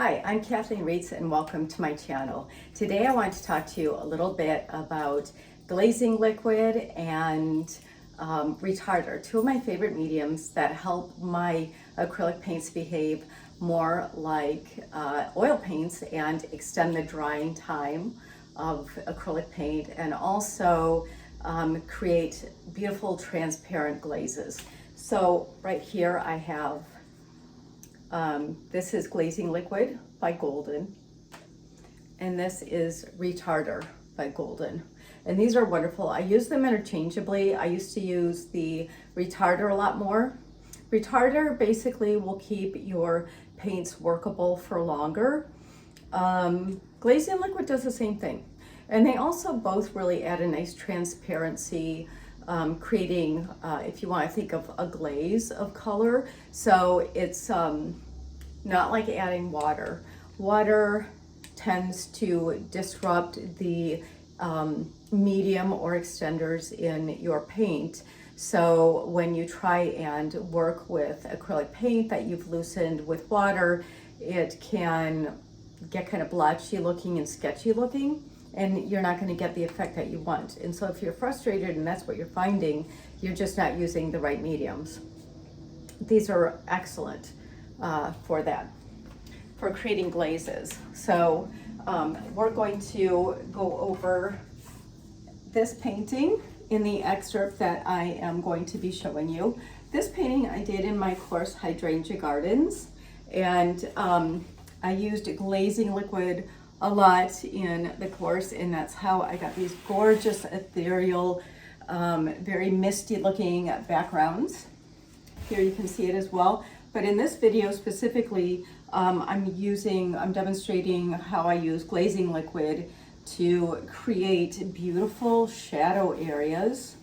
Hi, I'm Kathleen Reitz and welcome to my channel. Today I want to talk to you a little bit about glazing liquid and retarder, two of my favorite mediums that help my acrylic paints behave more like oil paints and extend the drying time of acrylic paint, and also create beautiful transparent glazes. So right here I have this is Glazing Liquid by Golden, and this is Retarder by Golden. And these are wonderful. I use them interchangeably. I used to use the Retarder a lot more. Retarder basically will keep your paints workable for longer. Glazing Liquid does the same thing. And they also both really add a nice transparency, creating, if you want to think of a glaze of color. So it's not like adding water. Water tends to disrupt the medium or extenders in your paint. So when you try and work with acrylic paint that you've loosened with water, it can get kind of blotchy looking and sketchy looking, and you're not going to get the effect that you want. And so if you're frustrated and that's what you're finding, you're just not using the right mediums. These are excellent for that, for creating glazes. So we're going to go over this painting in the excerpt that I am going to be showing you. This painting I did in my course Hydrangea Gardens, and I used glazing liquid a lot in the course, and that's how I got these gorgeous ethereal, very misty looking backgrounds. Here you can see it as well. But in this video specifically, I'm demonstrating how I use glazing liquid to create beautiful shadow areas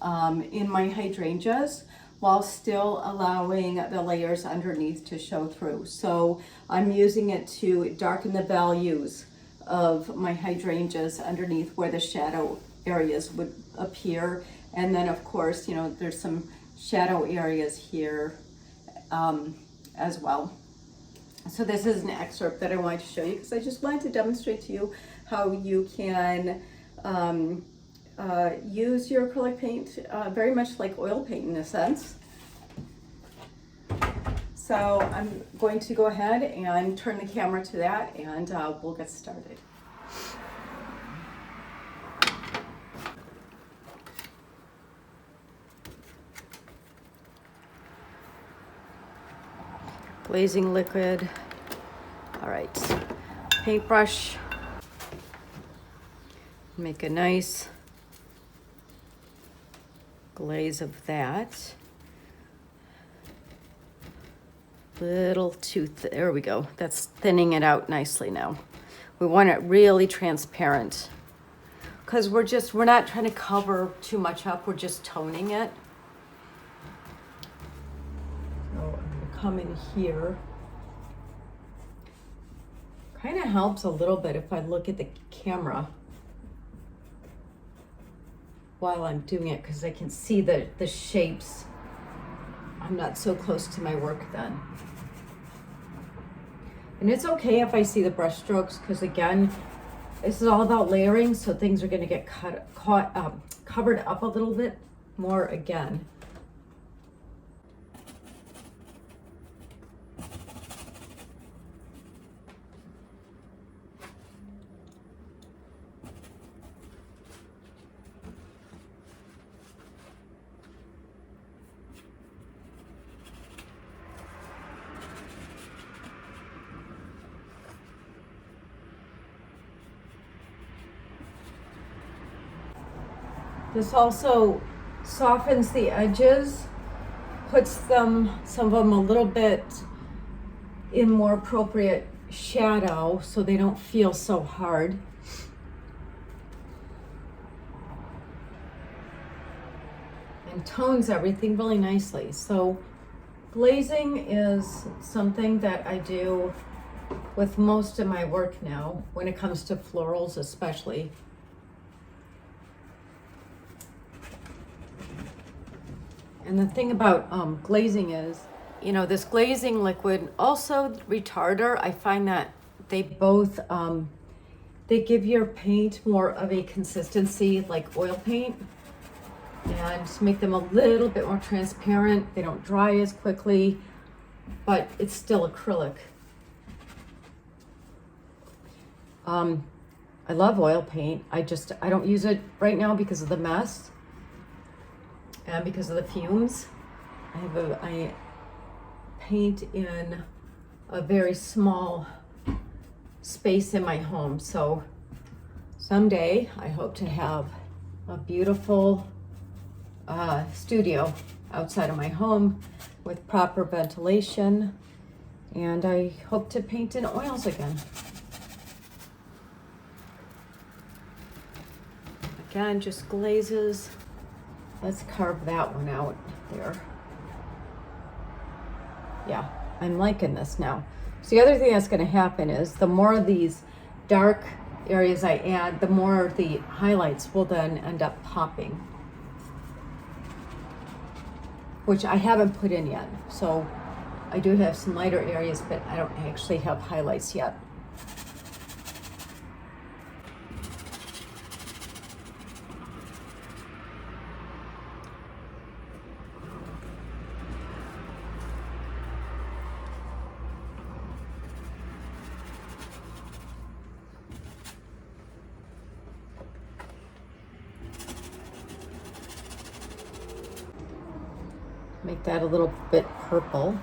in my hydrangeas, while still allowing the layers underneath to show through. So I'm using it to darken the values of my hydrangeas underneath where the shadow areas would appear. And then of course, you know, there's some shadow areas here as well. So this is an excerpt that I wanted to show you because I just wanted to demonstrate to you how you can use your acrylic paint very much like oil paint in a sense. So I'm going to go ahead and turn the camera to that, and we'll get started. Glazing liquid. All right, paintbrush. Make a nice glaze of that. Little there we go. That's thinning it out nicely now. We want it really transparent because we're not trying to cover too much up. We're just toning it. So I'm gonna come in here. Kind of helps a little bit if I look at the camera while I'm doing it, because I can see the shapes. I'm not so close to my work then. And it's okay if I see the brush strokes, because again, this is all about layering, so things are going to get covered up a little bit more again. This also softens the edges, puts them, some of them a little bit in more appropriate shadow so they don't feel so hard. And tones everything really nicely. So glazing is something that I do with most of my work now, when it comes to florals especially. And the thing about glazing is you know, this glazing liquid, also retarder, I find that they both, they give your paint more of a consistency like oil paint and make them a little bit more transparent. They don't dry as quickly, but it's still acrylic. I love oil paint. I don't use it right now because of the mess and because of the fumes. I paint in a very small space in my home. So someday I hope to have a beautiful studio outside of my home with proper ventilation, and I hope to paint in oils again. Again, just glazes. Let's carve that one out there. Yeah, I'm liking this now. So the other thing that's going to happen is the more of these dark areas I add, the more the highlights will then end up popping, which I haven't put in yet. So I do have some lighter areas, but I don't actually have highlights yet. Make that a little bit purple.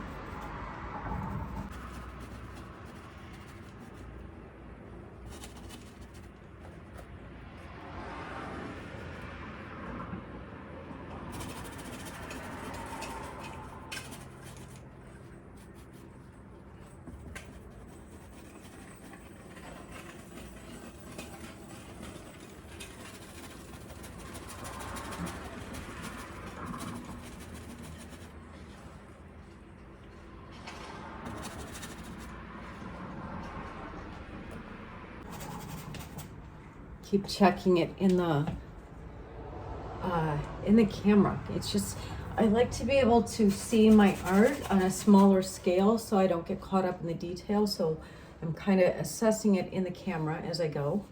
Keep checking it in the camera. It's just, I like to be able to see my art on a smaller scale so I don't get caught up in the details. So I'm kind of assessing it in the camera as I go,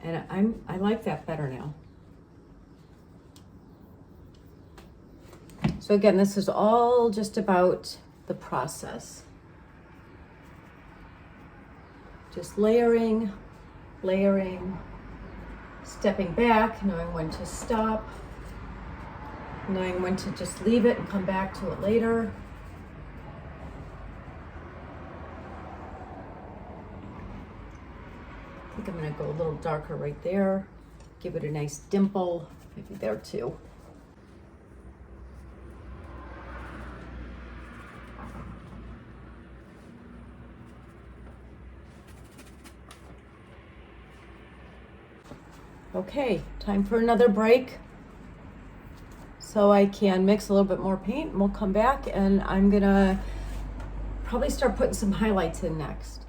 and I like that better now. So again, this is all just about the process. Just layering, stepping back, knowing when to stop, knowing when to just leave it and come back to it later. I think I'm gonna go a little darker right there, give it a nice dimple, maybe there too. Okay, time for another break so I can mix a little bit more paint, and we'll come back and I'm gonna probably start putting some highlights in next.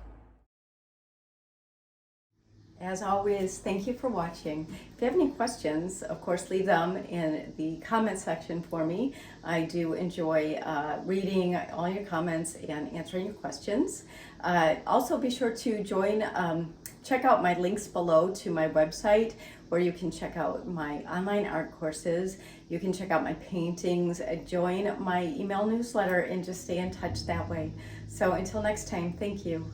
As always, thank you for watching. If you have any questions, of course, leave them in the comment section for me. I do enjoy reading all your comments and answering your questions. Also, be sure to check out my links below to my website, where you can check out my online art courses. You can check out my paintings, join my email newsletter, and just stay in touch that way. So until next time, thank you.